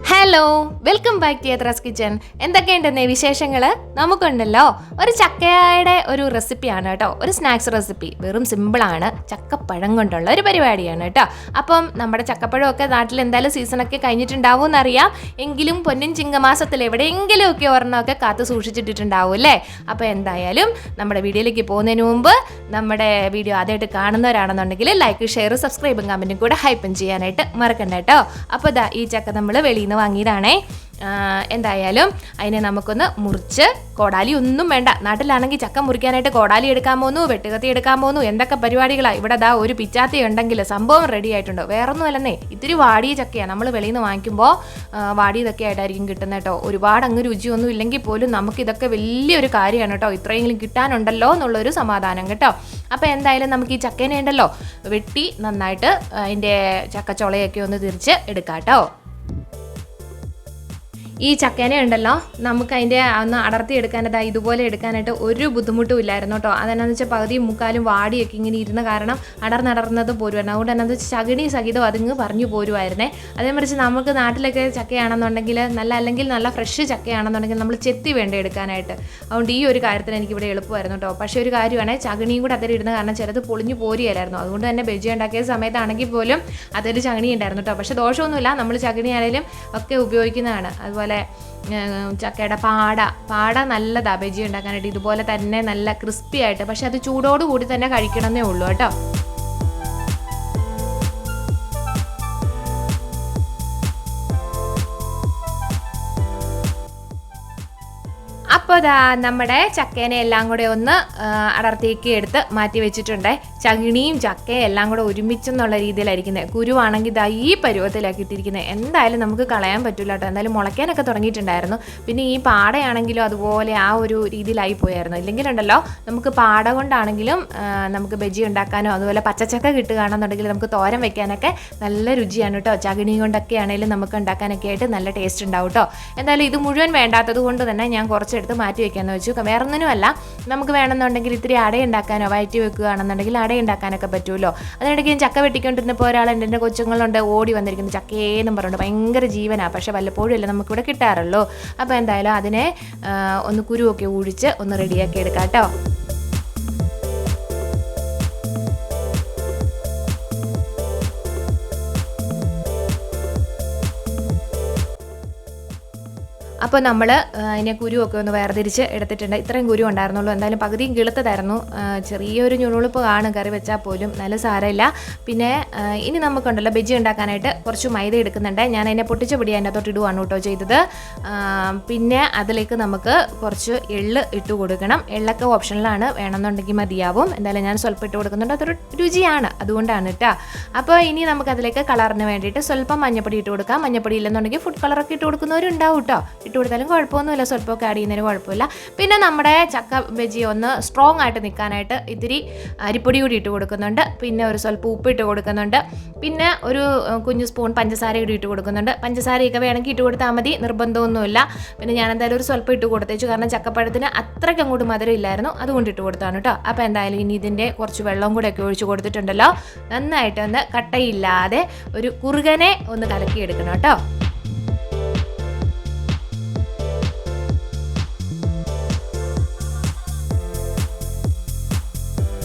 Hello, welcome back to Yathra's kitchen. എന്തൊക്കെയുണ്ടെന്നേ വിശേഷങ്ങൾ? നമുക്കുണ്ടല്ലോ ഒരു ചക്കയുടെ ഒരു റെസിപ്പിയാണ് കേട്ടോ, ഒരു സ്നാക്സ് റെസിപ്പി. വെറും സിമ്പിളാണ്, ചക്കപ്പഴം കൊണ്ടുള്ള ഒരു പരിപാടിയാണ് കേട്ടോ. അപ്പം നമ്മുടെ ചക്കപ്പഴമൊക്കെ നാട്ടിൽ എന്തായാലും സീസണൊക്കെ കഴിഞ്ഞിട്ടുണ്ടാവും എന്നറിയാം. എങ്കിലും പൊന്നിൻ ചിങ്ങമാസത്തിൽ എവിടെയെങ്കിലും ഒക്കെ ഒരെണ്ണമൊക്കെ കാത്തു സൂക്ഷിച്ചിട്ടുണ്ടാവും അല്ലേ. അപ്പോൾ എന്തായാലും നമ്മുടെ വീഡിയോയിലേക്ക് പോകുന്നതിന് മുമ്പ് നമ്മുടെ വീഡിയോ ആദ്യമായിട്ട് കാണുന്നവരാണെന്നുണ്ടെങ്കിൽ ലൈക്ക്, ഷെയർ, സബ്സ്ക്രൈബും കമൻറ്റും കൂടെ ഹൈപ്പും ചെയ്യാനായിട്ട് മറക്കണ്ട കേട്ടോ. അപ്പോൾ ഇതാ ഈ ചക്ക നമ്മൾ വെളിയിൽ നിന്ന് വാങ്ങിയതാണേ. എന്തായാലും അതിനെ നമുക്കൊന്ന് മുറിച്ച്, കോടാലി ഒന്നും വേണ്ട. നാട്ടിലാണെങ്കിൽ ചക്ക മുറിക്കാനായിട്ട് കോടാലി എടുക്കാൻ പോകുന്നു, വെട്ടുകത്തി എടുക്കാൻ പോകുന്നു, എന്തൊക്കെ പരിപാടികളാണ്. ഇവിടെ ദാ ഒരു പിച്ചാത്തി ഉണ്ടെങ്കിൽ സംഭവം റെഡി ആയിട്ടുണ്ട്. വേറൊന്നും അല്ലെന്നേ, ഇത്തിരി വാടിയ ചക്കയാണ്. നമ്മൾ വെളിയിൽ നിന്ന് വാങ്ങിക്കുമ്പോൾ വാടിയതൊക്കെ ആയിട്ടായിരിക്കും കിട്ടുന്നത് കേട്ടോ. ഒരുപാട് അങ്ങ് രുചിയൊന്നും ഇല്ലെങ്കിൽ പോലും നമുക്കിതൊക്കെ വലിയൊരു കാര്യമാണ് കേട്ടോ. ഇത്രയെങ്കിലും കിട്ടാനുണ്ടല്ലോ എന്നുള്ളൊരു സമാധാനം കേട്ടോ. അപ്പോൾ എന്തായാലും നമുക്ക് ഈ ചക്കേനെ ഉണ്ടല്ലോ വെട്ടി നന്നായിട്ട് അതിൻ്റെ ചക്കച്ചുളയൊക്കെ ഒന്ന് തിരിച്ച് എടുക്കാം കേട്ടോ. ഈ ചക്കേന ഉണ്ടല്ലോ നമുക്ക് അതിൻ്റെ ഒന്ന് അടർത്തി എടുക്കാനായിട്ട് ഇതുപോലെ എടുക്കാനായിട്ട് ഒരു ബുദ്ധിമുട്ടും ഇല്ലായിരുന്നു കേട്ടോ. അതെന്നാന്ന് വെച്ചാൽ പകുതിയും മുക്കാലും വാടിയൊക്കെ ഇങ്ങനെ ഇരുന്ന കാരണം അടർന്നടർന്നത് പോരുമായിരുന്നു. അതുകൊണ്ട് എന്നാന്ന് വെച്ചാൽ ചകിണി സഹിതം അതിങ്ങ് പറഞ്ഞു പോരുമായിരുന്നേ. അതേമറിച്ച് നമുക്ക് നാട്ടിലൊക്കെ ചക്കയാണെന്നുണ്ടെങ്കിൽ അല്ലെങ്കിൽ നല്ല ഫ്രഷ് ചക്കയാണെന്നുണ്ടെങ്കിൽ നമ്മൾ ചെത്തി വേണ്ട എടുക്കാനായിട്ട്. അതുകൊണ്ട് ഈ ഒരു കാര്യത്തിന് എനിക്കിവിടെ എളുപ്പമായിരുന്നു കേട്ടോ. പക്ഷേ ഒരു കാര്യമാണ്, ചകിണിയും കൂടെ അതിൽ ഇടുന്ന കാരണം ചിലത് പൊളിഞ്ഞു പോരുകയായിരുന്നു. അതുകൊണ്ട് തന്നെ ബജി ഉണ്ടാക്കിയ സമയത്താണെങ്കിൽ പോലും അതൊരു ചകിണി ഉണ്ടായിരുന്നു കേട്ടോ. പക്ഷേ ദോഷമൊന്നുമില്ല, നമ്മൾ ചകിണി ആണെങ്കിലും ഒക്കെ ഉപയോഗിക്കുന്നതാണ്. അതുപോലെ ചക്കയുടെ പാട നല്ലതാ ബജി ഉണ്ടാക്കാനായിട്ട്. ഇതുപോലെ തന്നെ നല്ല ക്രിസ്പി ആയിട്ട്, പക്ഷെ അത് ചൂടോടുകൂടി തന്നെ കഴിക്കണമെന്നേ ഉള്ളൂ കേട്ടോ. അപ്പോൾ ഇതാ നമ്മുടെ ചക്കേനെ എല്ലാം കൂടെ ഒന്ന് അടർത്തിയേക്ക് എടുത്ത് മാറ്റി വെച്ചിട്ടുണ്ട്. ചകിണിയും ചക്കയും എല്ലാം കൂടെ ഒരുമിച്ചെന്നുള്ള രീതിയിലായിരിക്കുന്നത്. കുരുവാണെങ്കിൽ ഇതാ ഈ പരുവത്തിലാക്കിയിട്ടിരിക്കുന്നത്. എന്തായാലും നമുക്ക് കളയാൻ പറ്റില്ല കേട്ടോ. എന്തായാലും മുളയ്ക്കാനൊക്കെ തുടങ്ങിയിട്ടുണ്ടായിരുന്നു. പിന്നെ ഈ പാടയാണെങ്കിലും അതുപോലെ ആ ഒരു രീതിയിലായി പോയായിരുന്നു. ഇല്ലെങ്കിലുണ്ടല്ലോ നമുക്ക് പാട കൊണ്ടാണെങ്കിലും നമുക്ക് ബജി ഉണ്ടാക്കാനോ അതുപോലെ പച്ചച്ചക്ക കിട്ടുകയാണെന്നുണ്ടെങ്കിൽ നമുക്ക് തോരൻ വെക്കാനൊക്കെ നല്ല രുചിയാണ് കേട്ടോ. ചകിണി കൊണ്ടൊക്കെ ആണെങ്കിലും നമുക്ക് ഉണ്ടാക്കാനൊക്കെ ആയിട്ട് നല്ല ടേസ്റ്റ് ഉണ്ടാവും കേട്ടോ. എന്തായാലും ഇത് മുഴുവൻ വേണ്ടാത്തത് കൊണ്ട് തന്നെ ഞാൻ കുറച്ചെടുത്ത് മാറ്റി വെക്കാമെന്ന് വെച്ചു. വേറൊന്നിനുമല്ല, നമുക്ക് വേണമെന്നുണ്ടെങ്കിൽ ഇത്തിരി അട ഉണ്ടാക്കാനോ വയറ്റി വെക്കുകയാണെന്നുണ്ടെങ്കിൽ അട ഉണ്ടാക്കാനൊക്കെ പറ്റുമല്ലോ. അതിനിടയ്ക്ക് ഞാൻ ചക്ക വെട്ടിക്കൊണ്ടിരുന്നപ്പോൾ ഒരാൾ എൻ്റെ കൊച്ചുങ്ങളുണ്ട് ഓടി വന്നിരിക്കുന്നത് ചക്കയെന്നും പറഞ്ഞുകൊണ്ട്. ഭയങ്കര ജീവനാണ്, പക്ഷേ വല്ലപ്പോഴും അല്ലേ നമുക്കിവിടെ കിട്ടാറുള്ളൂ. അപ്പോൾ എന്തായാലും അതിനെ ഒന്ന് കുരുവൊക്കെ ഊഴിച്ച് ഒന്ന് റെഡിയാക്കി എടുക്കാം കേട്ടോ. അപ്പോൾ നമ്മൾ അതിനെ കുരുവൊക്കെ ഒന്ന് വേർതിരിച്ച് എടുത്തിട്ടുണ്ട്. ഇത്രയും കുരു ഉണ്ടായിരുന്നുള്ളൂ. എന്തായാലും പകുതിയും കിളുത്തതായിരുന്നു. ചെറിയൊരു ഞുളുപ്പ് കാണും കറി വെച്ചാൽ പോലും, നല്ല സാരമില്ല. പിന്നെ ഇനി നമുക്കുണ്ടല്ലോ ബജി ഉണ്ടാക്കാനായിട്ട് കുറച്ച് മൈദ എടുക്കുന്നുണ്ട്. ഞാൻ അതിനെ പൊട്ടിച്ച പൊടി അതിൻ്റെ അകത്തോട്ട് ഇടുവാണ് കേട്ടോ ചെയ്തത്. പിന്നെ അതിലേക്ക് നമുക്ക് കുറച്ച് എള്ള് ഇട്ട് കൊടുക്കണം. എള്ളൊക്കെ ഓപ്ഷനിലാണ്, വേണമെന്നുണ്ടെങ്കിൽ മതിയാവും. എന്തായാലും ഞാൻ സ്വല്പം ഇട്ട് കൊടുക്കുന്നുണ്ട്. അതൊരു രുചിയാണ്, അതുകൊണ്ടാണ് കേട്ടോ. അപ്പോൾ ഇനി നമുക്കതിലേക്ക് കളറിന് വേണ്ടിയിട്ട് സ്വല്പം മഞ്ഞപ്പൊടി ഇട്ട് കൊടുക്കാം. മഞ്ഞപ്പൊടി ഇല്ലെന്നുണ്ടെങ്കിൽ ഫുഡ് കളറൊക്കെ ഇട്ട് കൊടുക്കുന്നവരുണ്ടാവും കേട്ടോ. ഇട്ട് കൊടുത്താലും കുഴപ്പമൊന്നുമില്ല, സ്വല്പമൊക്കെ ആഡ് ചെയ്യുന്നതിന് കുഴപ്പമില്ല. പിന്നെ നമ്മുടെ ചക്ക ബജി ഒന്ന് സ്ട്രോങ് ആയിട്ട് നിൽക്കാനായിട്ട് ഇത്തിരി അരിപ്പൊടി കൂടി ഇട്ട് കൊടുക്കുന്നുണ്ട്. പിന്നെ ഒരു സ്വല്പം ഉപ്പ് ഇട്ട് കൊടുക്കുന്നുണ്ട്. പിന്നെ ഒരു കുഞ്ഞു സ്പൂൺ പഞ്ചസാര കൂടി ഇട്ട് കൊടുക്കുന്നുണ്ട്. പഞ്ചസാരയൊക്കെ വേണമെങ്കിൽ ഇട്ട് കൊടുത്താൽ മതി, നിർബന്ധമൊന്നുമില്ല. പിന്നെ ഞാൻ എന്തായാലും ഒരു സ്വല്പം ഇട്ട് കൊടുത്തേച്ചു, കാരണം ചക്കപ്പഴത്തിന് അത്രയ്ക്ക് അങ്ങോട്ട് മധുരം ഇല്ലായിരുന്നു, അതുകൊണ്ട് ഇട്ട് കൊടുത്താണ് കേട്ടോ. അപ്പോൾ എന്തായാലും ഇനി ഇതിൻ്റെ കുറച്ച് വെള്ളം കൂടെ ഒക്കെ ഒഴിച്ച് കൊടുത്തിട്ടുണ്ടല്ലോ, നന്നായിട്ടൊന്ന് കട്ടയില്ലാതെ ഒരു കുറുകനെ ഒന്ന് കലക്കിയെടുക്കണം കേട്ടോ.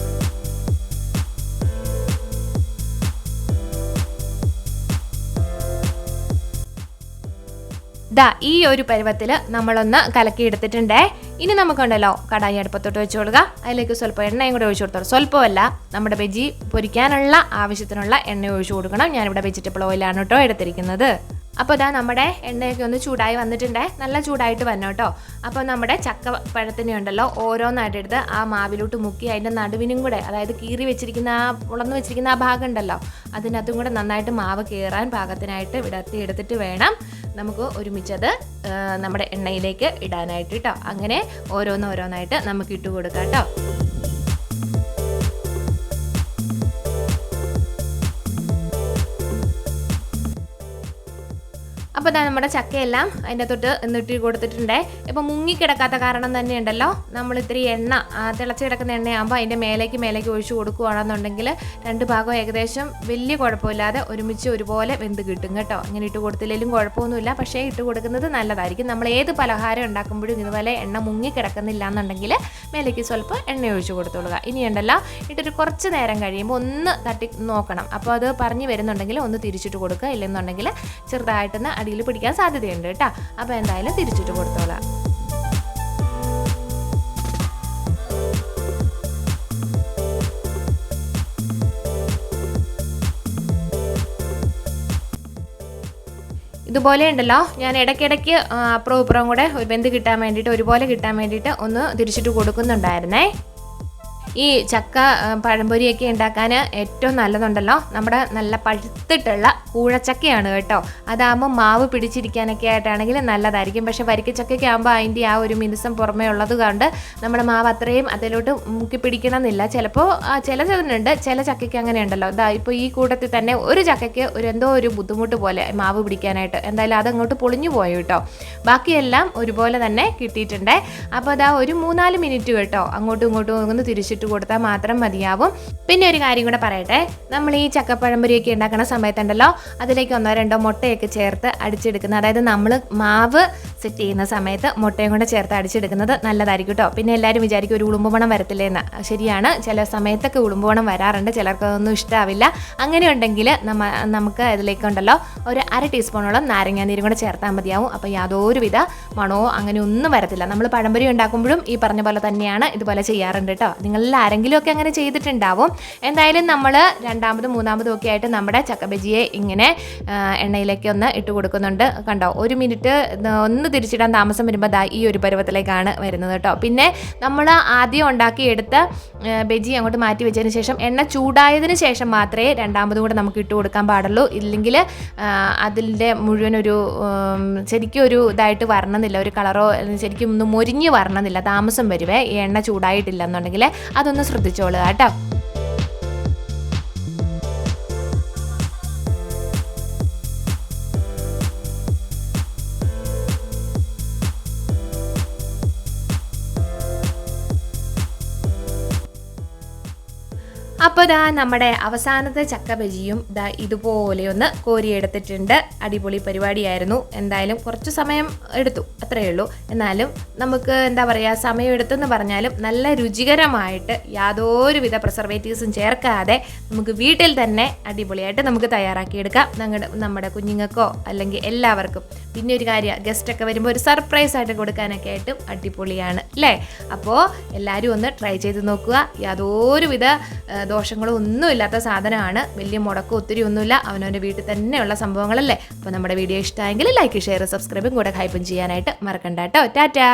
ഈ ഒരു പരുവത്തിൽ നമ്മളൊന്ന് കലക്കി എടുത്തിട്ടുണ്ടേ. ഇനി നമുക്കുണ്ടല്ലോ കടായി അടുപ്പത്തോട്ട് വെച്ച് കൊടുക്കുക. അതിലേക്ക് സ്വല്പം എണ്ണയും കൂടെ ഒഴിച്ചു കൊടുത്തോളൂ. സ്വല്പമല്ല, നമ്മുടെ ബജി പൊരിക്കാനുള്ള ആവശ്യത്തിനുള്ള എണ്ണ ഒഴിച്ചു കൊടുക്കണം. ഞാനിവിടെ വെജിറ്റബിൾ ഓയിലാണ് കേട്ടോ എടുത്തിരിക്കുന്നത്. അപ്പോൾ ഇതാ നമ്മുടെ എണ്ണയൊക്കെ ഒന്ന് ചൂടായി വന്നിട്ടുണ്ടേ. നല്ല ചൂടായിട്ട് വരണം കേട്ടോ. അപ്പോൾ നമ്മുടെ ചക്ക പഴത്തിനെ ഉണ്ടല്ലോ ഓരോന്നായിട്ട് എടുത്ത് ആ മാവിലോട്ട് മുക്കി അതിൻ്റെ നടുവിനും കൂടെ, അതായത് കീറി വെച്ചിരിക്കുന്ന ആ ഉളർന്നു വെച്ചിരിക്കുന്ന ആ ഭാഗം ഉണ്ടല്ലോ, അതിനകത്തും കൂടെ നന്നായിട്ട് മാവ് കയറാൻ പാകത്തിനായിട്ട് വിടർത്തി എടുത്തിട്ട് വേണം നമുക്ക് ഒരുമിച്ചത് നമ്മുടെ എണ്ണയിലേക്ക് ഇടാനായിട്ട് കേട്ടോ. അങ്ങനെ ഓരോന്നായിട്ട് നമുക്ക് ഇട്ട് കൊടുക്കാം കേട്ടോ. അപ്പോൾ ഇതാ നമ്മുടെ ചക്കയെല്ലാം അതിൻ്റെ തൊട്ട് എന്നിട്ട് കൊടുത്തിട്ടുണ്ട്. ഇപ്പോൾ മുങ്ങിക്കിടക്കാത്ത കാരണം തന്നെ ഉണ്ടല്ലോ, നമ്മൾ ഇത്തിരി എണ്ണ തിളച്ച് കിടക്കുന്ന എണ്ണയാകുമ്പോൾ അതിൻ്റെ മേലേക്ക് ഒഴിച്ച് കൊടുക്കുകയാണെന്നുണ്ടെങ്കിൽ രണ്ട് ഭാഗം ഏകദേശം വലിയ കുഴപ്പമില്ലാതെ ഒരുമിച്ച് ഒരുപോലെ വെന്ത് കിട്ടും കേട്ടോ. ഇങ്ങനെ ഇട്ട് കൊടുത്തില്ലെങ്കിലും കുഴപ്പമൊന്നുമില്ല, പക്ഷേ ഇട്ട് കൊടുക്കുന്നത് നല്ലതായിരിക്കും. നമ്മൾ ഏത് പലഹാരം ഉണ്ടാക്കുമ്പോഴും ഇതുപോലെ എണ്ണ മുങ്ങിക്കിടക്കുന്നില്ല എന്നുണ്ടെങ്കിൽ മേലേക്ക് സ്വല്പം എണ്ണ ഒഴിച്ച് കൊടുത്തോളുക. ഇനിയുണ്ടല്ലോ ഇട്ടൊരു കുറച്ച് നേരം കഴിയുമ്പോൾ ഒന്ന് തട്ടി നോക്കണം. അപ്പോൾ അത് പറഞ്ഞു വരുന്നുണ്ടെങ്കിൽ ഒന്ന് തിരിച്ചിട്ട് കൊടുക്കുക, ഇല്ലെന്നുണ്ടെങ്കിൽ ചെറുതായിട്ടൊന്ന് അടിയിൽ പിടിക്കാൻ സാധ്യതയുണ്ട് കേട്ടോ. അപ്പോൾ എന്തായാലും തിരിച്ചിട്ട് കൊടുത്തോളാം. ഇതുപോലെ ഉണ്ടല്ലോ, ഞാൻ ഇടയ്ക്കിടയ്ക്ക് അപ്പുറവും ഇപ്പുറവും കൂടെ വെന്ത് കിട്ടാൻ വേണ്ടിയിട്ട് ഒരുപോലെ കിട്ടാൻ വേണ്ടിയിട്ട് ഒന്ന് തിരിച്ചിട്ട് കൊടുക്കുന്നുണ്ടായിരുന്നേ. ഈ ചക്ക പഴംപൊരിയൊക്കെ ഉണ്ടാക്കാൻ ഏറ്റവും നല്ലതുണ്ടല്ലോ നമ്മുടെ നല്ല പഴുത്തിട്ടുള്ള കൂഴച്ചക്കയാണ് കേട്ടോ. അതാകുമ്പോൾ മാവ് പിടിച്ചിരിക്കാനൊക്കെ ആയിട്ടാണെങ്കിൽ നല്ലതായിരിക്കും. പക്ഷേ വരിക്കച്ചക്കയ്ക്ക് ആകുമ്പോൾ അതിൻ്റെ ആ ഒരു മിനുസം പുറമേ ഉള്ളത് കൊണ്ട് നമ്മുടെ മാവ് അത്രയും അതിലോട്ട് മുക്കി പിടിക്കണമെന്നില്ല. ചിലപ്പോൾ ചിലതുണ്ട്, ചില ചക്കയ്ക്ക് അങ്ങനെ ഉണ്ടല്ലോ. ഇതാ ഇപ്പോൾ ഈ കൂട്ടത്തിൽ തന്നെ ഒരു ചക്കയ്ക്ക് എന്തോ ഒരു ബുദ്ധിമുട്ട് പോലെ മാവ് പിടിക്കാനായിട്ട്. എന്തായാലും അതങ്ങോട്ട് പൊളിഞ്ഞു പോയി കേട്ടോ. ബാക്കിയെല്ലാം ഒരുപോലെ തന്നെ കിട്ടിയിട്ടുണ്ട്. അപ്പോൾ അതാ ഒരു 3-4 മിനിറ്റ് കേട്ടോ അങ്ങോട്ടും ഇങ്ങോട്ടും ഒന്ന് തിരിച്ചിട്ട് കൊടുത്താൽ മാത്രം മതിയാവും. പിന്നെ ഒരു കാര്യം കൂടെ പറയട്ടെ, നമ്മൾ ഈ ചക്കപ്പഴംപൊരിയൊക്കെ ഉണ്ടാക്കുന്ന സമയത്തുണ്ടല്ലോ അതിലേക്ക് 1-2 മുട്ടയൊക്കെ ചേർത്ത് അടിച്ചെടുക്കുന്നത്, അതായത് നമ്മൾ മാവ് സെറ്റ് ചെയ്യുന്ന സമയത്ത് മുട്ടയും കൂടെ ചേർത്ത് അടിച്ചെടുക്കുന്നത് നല്ലതായിരിക്കും കേട്ടോ. പിന്നെ എല്ലാവരും വിചാരിക്കും ഒരു ഉളുമ്പുമണം വരത്തില്ലേ എന്ന്. ശരിയാണ്, ചില സമയത്തൊക്കെ ഉളുമ്പുമണം വരാറുണ്ട്, ചിലർക്ക് അതൊന്നും ഇഷ്ടമാവില്ല. അങ്ങനെ ഉണ്ടെങ്കിൽ നമുക്ക് അതിലേക്കുണ്ടല്ലോ ഒരു 1/2 ടീസ്പൂണോളം നാരങ്ങാനീരും കൂടെ ചേർത്താൽ മതിയാവും. അപ്പോൾ യാതൊരുവിധ മണമോ അങ്ങനെ ഒന്നും വരത്തില്ല. നമ്മൾ പഴംപൊരി ഉണ്ടാക്കുമ്പോഴും ഈ പറഞ്ഞ പോലെ തന്നെയാണ് ഇതുപോലെ ചെയ്യാറുണ്ട് കേട്ടോ. നിങ്ങളിൽ ആരെങ്കിലും ഒക്കെ അങ്ങനെ ചെയ്തിട്ടുണ്ടാവും. എന്തായാലും നമ്മൾ രണ്ടാമതും മൂന്നാമതും ഒക്കെ ആയിട്ട് നമ്മുടെ ചക്ക ബജിയെ ഇങ്ങനെ എണ്ണയിലേക്ക് ഒന്ന് ഇട്ട് കൊടുക്കുന്നുണ്ട്. കണ്ടോ, 1 മിനിറ്റ് ഒന്ന് തിരിച്ചിടാൻ താമസം വരുമ്പോൾ ഈ ഒരു പരുവത്തിലേക്കാണ് വരുന്നത് കേട്ടോ. പിന്നെ നമ്മൾ ആദ്യം ഉണ്ടാക്കിയെടുത്ത ബജി അങ്ങോട്ട് മാറ്റി വെച്ചതിന് ശേഷം എണ്ണ ചൂടായതിന് ശേഷം മാത്രമേ രണ്ടാമതും കൂടെ നമുക്ക് ഇട്ട് കൊടുക്കാൻ പാടുള്ളൂ. ഇല്ലെങ്കിൽ അതിൻ്റെ മുഴുവൻ ഒരു ശരിക്കും ഒരു ഇതായിട്ട് വരണമെന്നില്ല, ഒരു കളറോ ശരിക്കും ഒന്ന് മൊരിഞ്ഞ് വരണമെന്നില്ല, താമസം വരുവേ ഈ എണ്ണ ചൂടായിട്ടില്ല എന്നുണ്ടെങ്കിൽ. അതൊന്ന് ശ്രദ്ധിച്ചോളുക കേട്ടോ. അപ്പോൾ ഇതാ നമ്മുടെ അവസാനത്തെ ചക്ക ബജിയും ഇതാ ഇതുപോലെ ഒന്ന് കോരിയെടുത്തിട്ടുണ്ട്. അടിപൊളി പരിപാടിയായിരുന്നു. എന്തായാലും കുറച്ച് സമയം എടുത്തു, അത്രയേ ഉള്ളൂ. എന്നാലും നമുക്ക് എന്താ പറയുക, സമയം എടുത്തെന്ന് പറഞ്ഞാലും നല്ല രുചികരമായിട്ട് യാതൊരുവിധ പ്രിസർവേറ്റീവ്സും ചേർക്കാതെ നമുക്ക് വീട്ടിൽ തന്നെ അടിപൊളിയായിട്ട് നമുക്ക് തയ്യാറാക്കിയെടുക്കാം, നമ്മുടെ കുഞ്ഞുങ്ങൾക്കോ അല്ലെങ്കിൽ എല്ലാവർക്കും. പിന്നെ ഒരു കാര്യം, ഗസ്റ്റൊക്കെ വരുമ്പോൾ ഒരു സർപ്രൈസ് ആയിട്ട് കൊടുക്കാനൊക്കെ ആയിട്ടും അടിപൊളിയാണ് അല്ലേ. അപ്പോൾ എല്ലാവരും ഒന്ന് ട്രൈ ചെയ്ത് നോക്കുക. യാതൊരുവിധ ദോഷങ്ങളും ഒന്നുമില്ലാത്ത സാധനമാണ്. വലിയ മുടക്കം ഒത്തിരി ഒന്നുമില്ല, അവനവൻ്റെ വീട്ടിൽ തന്നെയുള്ള സംഭവങ്ങളല്ലേ. അപ്പോൾ നമ്മുടെ വീഡിയോ ഇഷ്ടമായെങ്കിൽ ലൈക്ക്, ഷെയർ, സബ്സ്ക്രൈബും കൂടെ ഹൈപ്പും ചെയ്യാനായിട്ട് മറക്കണ്ട കേട്ടോ. ടാറ്റാ.